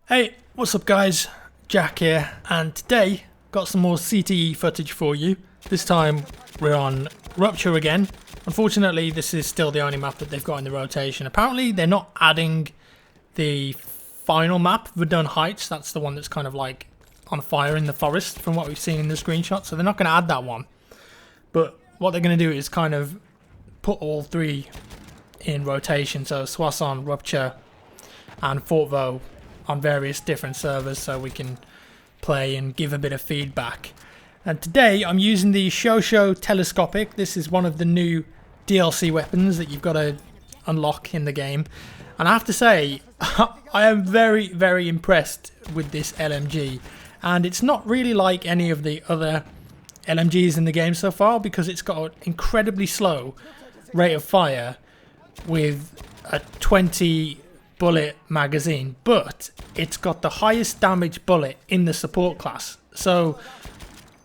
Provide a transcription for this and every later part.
Hey, what's up guys? Jack here, and today got some more CTE footage for you. This time we're on Rupture again. Unfortunately, this is still the only map that they've got in the rotation. Apparently they're not adding the final map, Verdun Heights. That's the one that's kind of like on fire in the forest from what we've seen in the screenshot. So they're not going to add that one. But what they're going to do is kind of put all three in rotation. So Soissons, Rupture and Fort Vaux on various different servers so we can play and give a bit of feedback. And today I'm using the Shosho Telescopic. This is one of the new DLC weapons that you've got to unlock in the game. And I have to say, I am very, very impressed with this LMG. And it's not really like any of the other LMGs in the game so far because it's got an incredibly slow rate of fire with a 20 bullet magazine, but it's got the highest damage bullet in the support class. So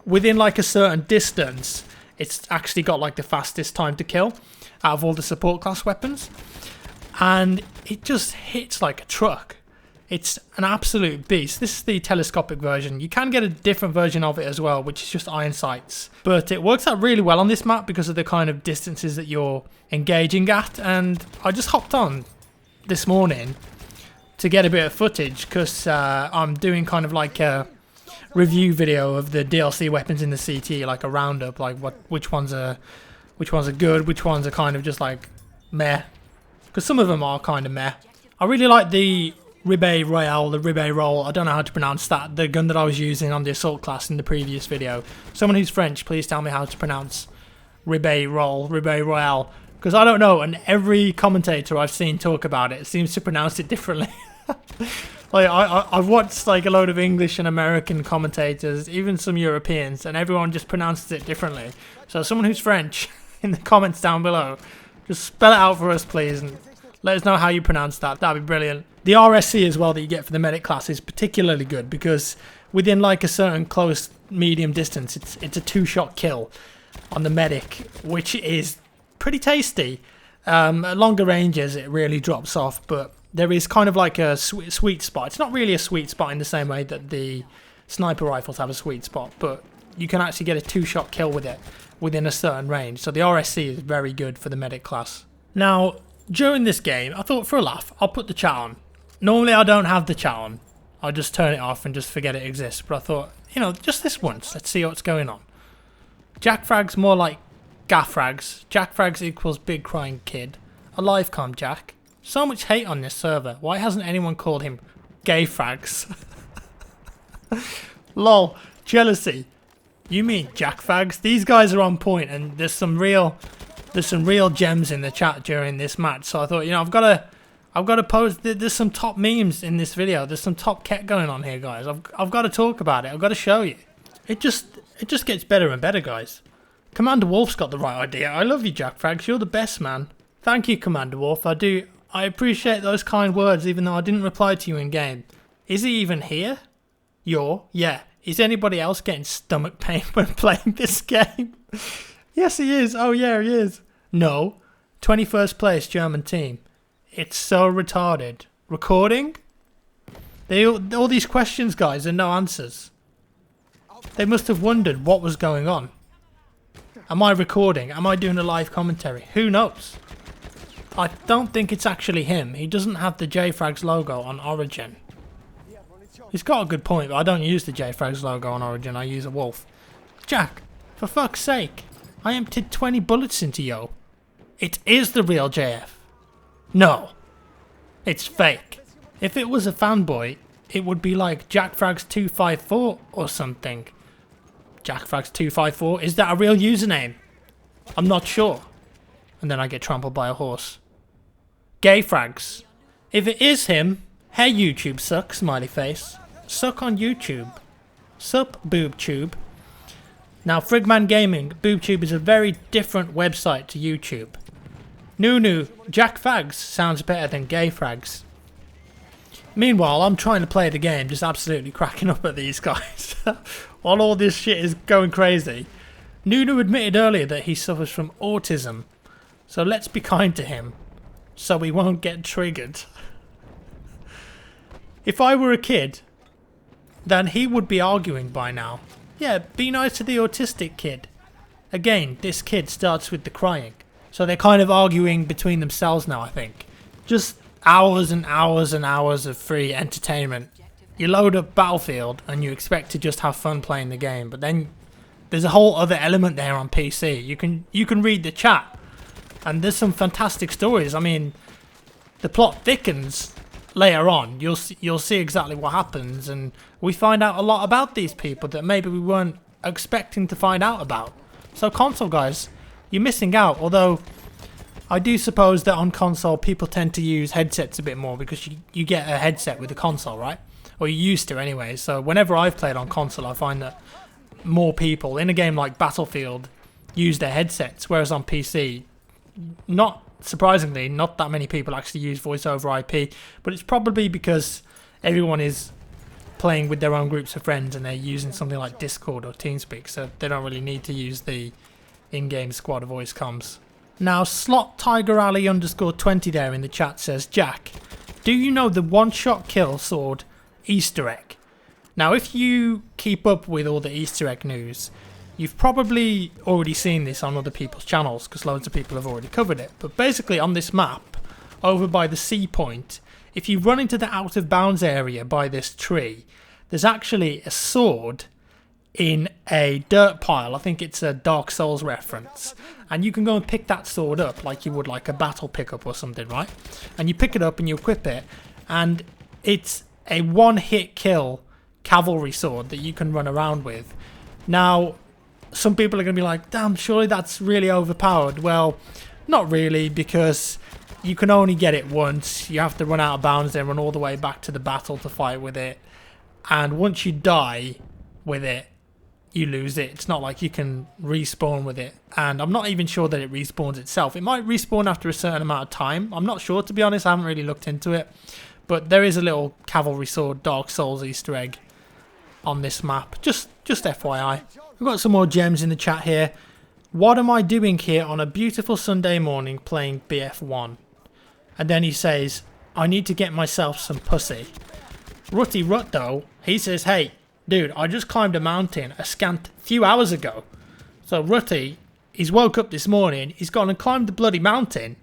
within like a certain distance, it's actually got like the fastest time to kill out of all the support class weapons, and it just hits like a truck. It's an absolute beast. This is the telescopic version. You can get a different version of it as well, which is just iron sights, but it works out really well on this map because of the kind of distances that you're engaging at. And I just hopped on this morning to get a bit of footage because I'm doing kind of like a review video of the DLC weapons in the CT, like a roundup, like which ones are good, which ones are kind of just like meh, because some of them are kind of meh. I really like the Ribet Royale, the Ribet Roll, I don't know how to pronounce that, the gun that I was using on the assault class in the previous video. Someone who's French, please tell me how to pronounce Ribet Roll, Ribet Royale, because I don't know, and every commentator I've seen talk about it seems to pronounce it differently. Like I've watched like a load of English and American commentators, even some Europeans, and everyone just pronounces it differently. So someone who's French, in the comments down below, just spell it out for us please, and let us know how you pronounce that. That'd be brilliant. The RSC as well that you get for the medic class is particularly good because within like a certain close medium distance, it's a 2-shot kill on the medic, which is pretty tasty. At longer ranges it really drops off, but there is kind of like a sweet spot. It's not really a sweet spot in the same way that the sniper rifles have a sweet spot, but you can actually get a 2-shot kill with it within a certain range. So the RSC is very good for the medic class. Now, during this game, I thought for a laugh, I'll put the chat on. Normally I don't have the chat on. I just turn it off and just forget it exists. But I thought, you know, just this once, let's see what's going on. Jack Frags more like Gaff Frags. Jack Frags equals big crying kid. Alive com Jack. So much hate on this server. Why hasn't anyone called him Gay Frags? Lol. Jealousy. You mean Jack Frags? These guys are on point, and there's some real gems in the chat during this match. So I thought, you know, I've got to post. There's some top memes in this video. There's some top ket going on here, guys. I've got to talk about it. I've got to show you. It just gets better and better, guys. Commander Wolf's got the right idea. I love you, Jack Frags. You're the best, man. Thank you, Commander Wolf. I appreciate those kind words, even though I didn't reply to you in game. Is he even here? Yeah. Is anybody else getting stomach pain when playing this game? Yes, he is. Oh, yeah, he is. No. 21st place German team. It's so retarded. Recording? All these questions, guys, and no answers. They must have wondered what was going on. Am I recording? Am I doing a live commentary? Who knows? I don't think it's actually him. He doesn't have the JFrags logo on Origin. He's got a good point, but I don't use the JFrags logo on Origin. I use a wolf. Jack, for fuck's sake. I emptied 20 bullets into you. It is the real JF. No. It's fake. If it was a fanboy, it would be like JackFrags254 or something. JackFrags254? Is that a real username? I'm not sure. And then I get trampled by a horse. Gay Frags. If it is him, hey YouTube suck, smiley face. Suck on YouTube. Sup BoobTube. Now Frigman Gaming, BoobTube is a very different website to YouTube. Nunu, Jack Fags sounds better than Gay Frags. Meanwhile, I'm trying to play the game, just absolutely cracking up at these guys. While all this shit is going crazy. Nunu admitted earlier that he suffers from autism. So let's be kind to him. So we won't get triggered. If I were a kid, then he would be arguing by now. Yeah, be nice to the autistic kid. Again, this kid starts with the crying. So they're kind of arguing between themselves now, I think. Just hours and hours and hours of free entertainment. You load up Battlefield and you expect to just have fun playing the game, but then there's a whole other element there on PC. You can read the chat, and there's some fantastic stories. I mean, the plot thickens later on. You'll see exactly what happens, and we find out a lot about these people that maybe we weren't expecting to find out about. So console guys, you're missing out. Although I do suppose that on console people tend to use headsets a bit more because you get a headset with a console, right? Or you used to anyway. So whenever I've played on console, I find that more people in a game like Battlefield use their headsets, whereas on PC, not surprisingly, not that many people actually use voice over IP, but it's probably because everyone is playing with their own groups of friends and they're using something like Discord or TeamSpeak, so they don't really need to use the in-game squad voice comms. Now, Slot Tiger Alley _20 there in the chat says, Jack, do you know the one-shot kill sword Easter egg? Now, if you keep up with all the Easter egg news, you've probably already seen this on other people's channels because loads of people have already covered it. But basically on this map, over by the sea point, if you run into the out of bounds area by this tree, there's actually a sword in a dirt pile. I think it's a Dark Souls reference. And you can go and pick that sword up like you would like a battle pickup or something, right? And you pick it up and you equip it, and it's a one-hit kill cavalry sword that you can run around with. Now, some people are going to be like, damn, surely that's really overpowered. Well, not really, because you can only get it once. You have to run out of bounds and run all the way back to the battle to fight with it. And once you die with it, you lose it. It's not like you can respawn with it. And I'm not even sure that it respawns itself. It might respawn after a certain amount of time. I'm not sure, to be honest. I haven't really looked into it. But there is a little cavalry sword Dark Souls Easter egg on this map. Just FYI. We've got some more gems in the chat here. What am I doing here on a beautiful Sunday morning playing BF1? And then he says, I need to get myself some pussy. Rutty Rut though, he says, hey, dude, I just climbed a mountain a scant few hours ago. So Rutty, he's woke up this morning, he's gone and climbed the bloody mountain,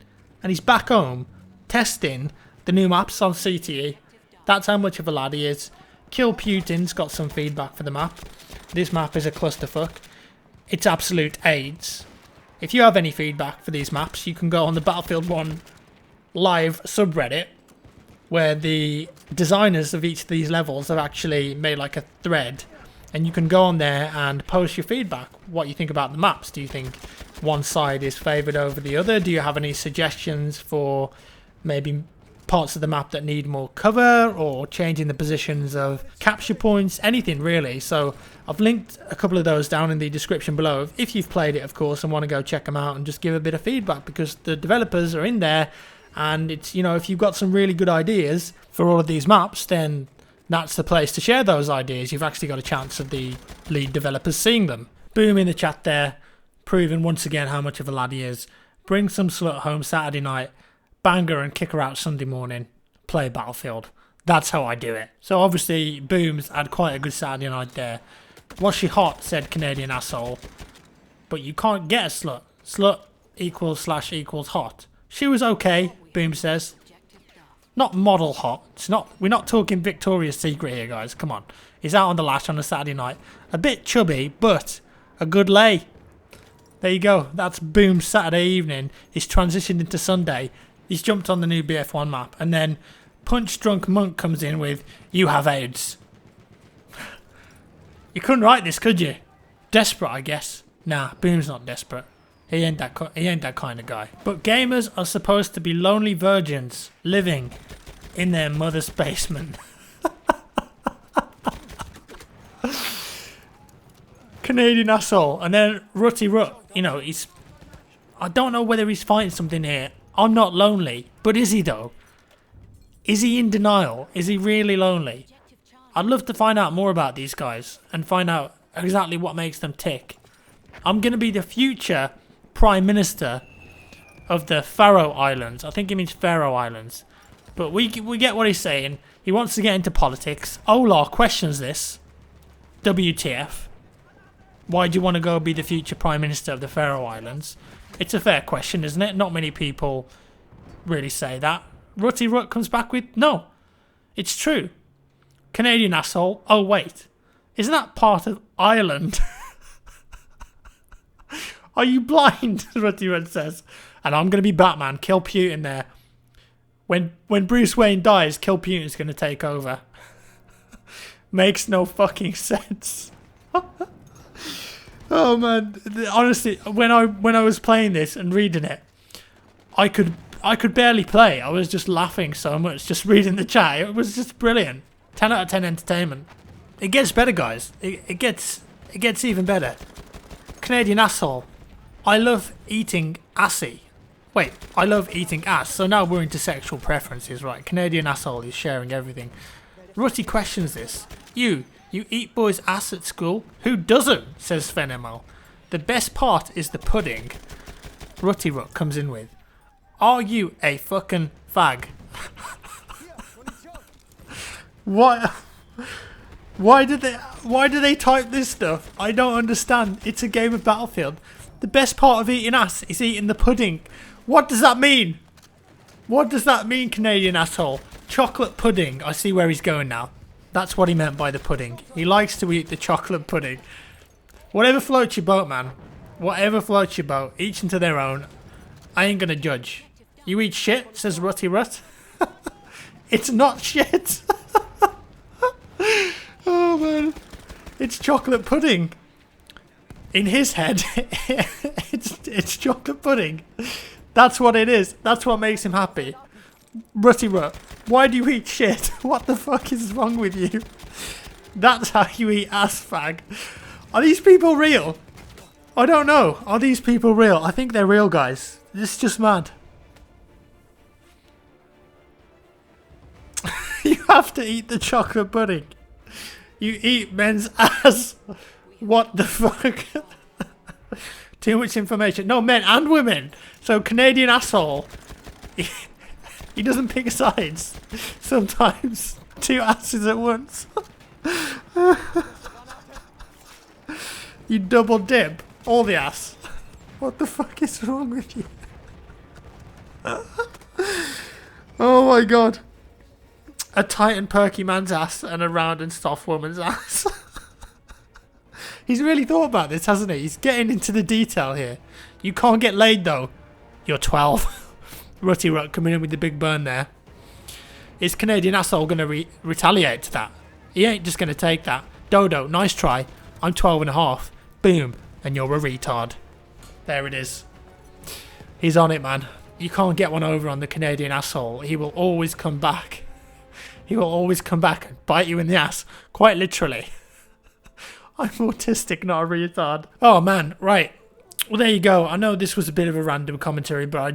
and he's back home testing the new maps on CTE. That's how much of a lad he is. Kill Putin's got some feedback for the map. This map is a clusterfuck. It's absolute AIDS. If you have any feedback for these maps, you can go on the Battlefield 1 live subreddit, where the designers of each of these levels have actually made like a thread, and you can go on there and post your feedback, what you think about the maps. Do you think one side is favoured over the other? Do you have any suggestions for maybe parts of the map that need more cover, or changing the positions of capture points, anything really? So I've linked a couple of those down in the description below if you've played it, of course, and want to go check them out and just give a bit of feedback, because the developers are in there. And it's, you know, if you've got some really good ideas for all of these maps, then that's the place to share those ideas. You've actually got a chance of the lead developers seeing them. Boom in the chat there, proving once again how much of a lad he is. Bring some slut home Saturday night, bang her and kick her out Sunday morning, play Battlefield. That's how I do it. So obviously Boom's had quite a good Saturday night there. Was she hot, said Canadian asshole. But you can't get a slut. Slut equals hot. She was okay, Boom says. Not model hot. We're not talking Victoria's Secret here, guys. Come on. He's out on the lash on a Saturday night. A bit chubby, but a good lay. There you go. That's Boom's Saturday evening. He's transitioned into Sunday. He's jumped on the new BF1 map. And then Punch Drunk Monk comes in with, you have AIDS. You couldn't write this, could you? Desperate, I guess. Nah, Boom's not desperate. He ain't that kind of guy. But gamers are supposed to be lonely virgins living in their mother's basement. Canadian asshole. And then Rutty Rut, you know, I don't know whether he's fighting something here. I'm not lonely, but is he though? Is he in denial? Is he really lonely? I'd love to find out more about these guys and find out exactly what makes them tick. I'm going to be the future Prime Minister of the Faroe Islands. I think he means Faroe Islands. But we get what he's saying. He wants to get into politics. Olar questions this. WTF? Why do you want to go be the future Prime Minister of the Faroe Islands? It's a fair question, isn't it? Not many people really say that. Rutty Rut comes back with, no, it's true. Canadian asshole. Oh, wait. Isn't that part of Ireland? Are you blind? Rutty Rut says. And I'm going to be Batman. Kill Putin there. When Bruce Wayne dies, Kill Putin's going to take over. Makes no fucking sense. Oh man, honestly, when I was playing this and reading it, I could barely play. I was just laughing so much just reading the chat. It was just brilliant. 10 out of 10 entertainment. It gets better, guys. It gets even better. Canadian asshole. I love eating assy. Wait, I love eating ass. So now we're into sexual preferences, right? Canadian asshole is sharing everything. Rutty questions this. You eat boys' ass at school? Who doesn't? Says Fenemo. The best part is the pudding. Rutty Rut comes in with. Are you a fucking fag? Why do they type this stuff? I don't understand. It's a game of Battlefield. The best part of eating ass is eating the pudding. What does that mean? What does that mean, Canadian asshole? Chocolate pudding. I see where he's going now. That's what he meant by the pudding. He likes to eat the chocolate pudding. Whatever floats your boat, man. Whatever floats your boat. Each into their own. I ain't gonna judge. You eat shit, says Rutty Rut. It's not shit. Oh man. It's chocolate pudding. In his head, it's chocolate pudding. That's what it is. That's what makes him happy. Rutty Rut, why do you eat shit? What the fuck is wrong with you? That's how you eat ass, fag. Are these people real? I don't know. Are these people real? I think they're real, guys. It's just mad. You have to eat the chocolate pudding. You eat men's ass. What the fuck? Too much information. No, men and women. So Canadian asshole. He doesn't pick sides. Sometimes. Two asses at once. You double dip. All the ass. What the fuck is wrong with you? Oh my god. A tight and perky man's ass and a round and soft woman's ass. He's really thought about this, hasn't he? He's getting into the detail here. You can't get laid though. You're 12. Rutty Rut coming in with the big burn there. Is Canadian asshole going to retaliate to that? He ain't just going to take that. Dodo, nice try. I'm 12 and a half. Boom. And you're a retard. There it is. He's on it, man. You can't get one over on the Canadian asshole. He will always come back. He will always come back and bite you in the ass. Quite literally. I'm autistic, not a retard. Oh, man. Right. Well, there you go. I know this was a bit of a random commentary, but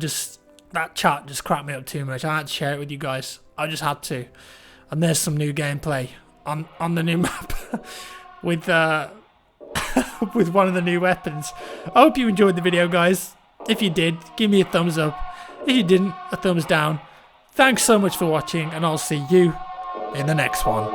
that chat just cracked me up too much. I had to share it with you guys. I just had to. And there's some new gameplay on the new map with with one of the new weapons. I hope you enjoyed the video, guys. If you did, give me a thumbs up. If you didn't, a thumbs down. Thanks so much for watching, and I'll see you in the next one.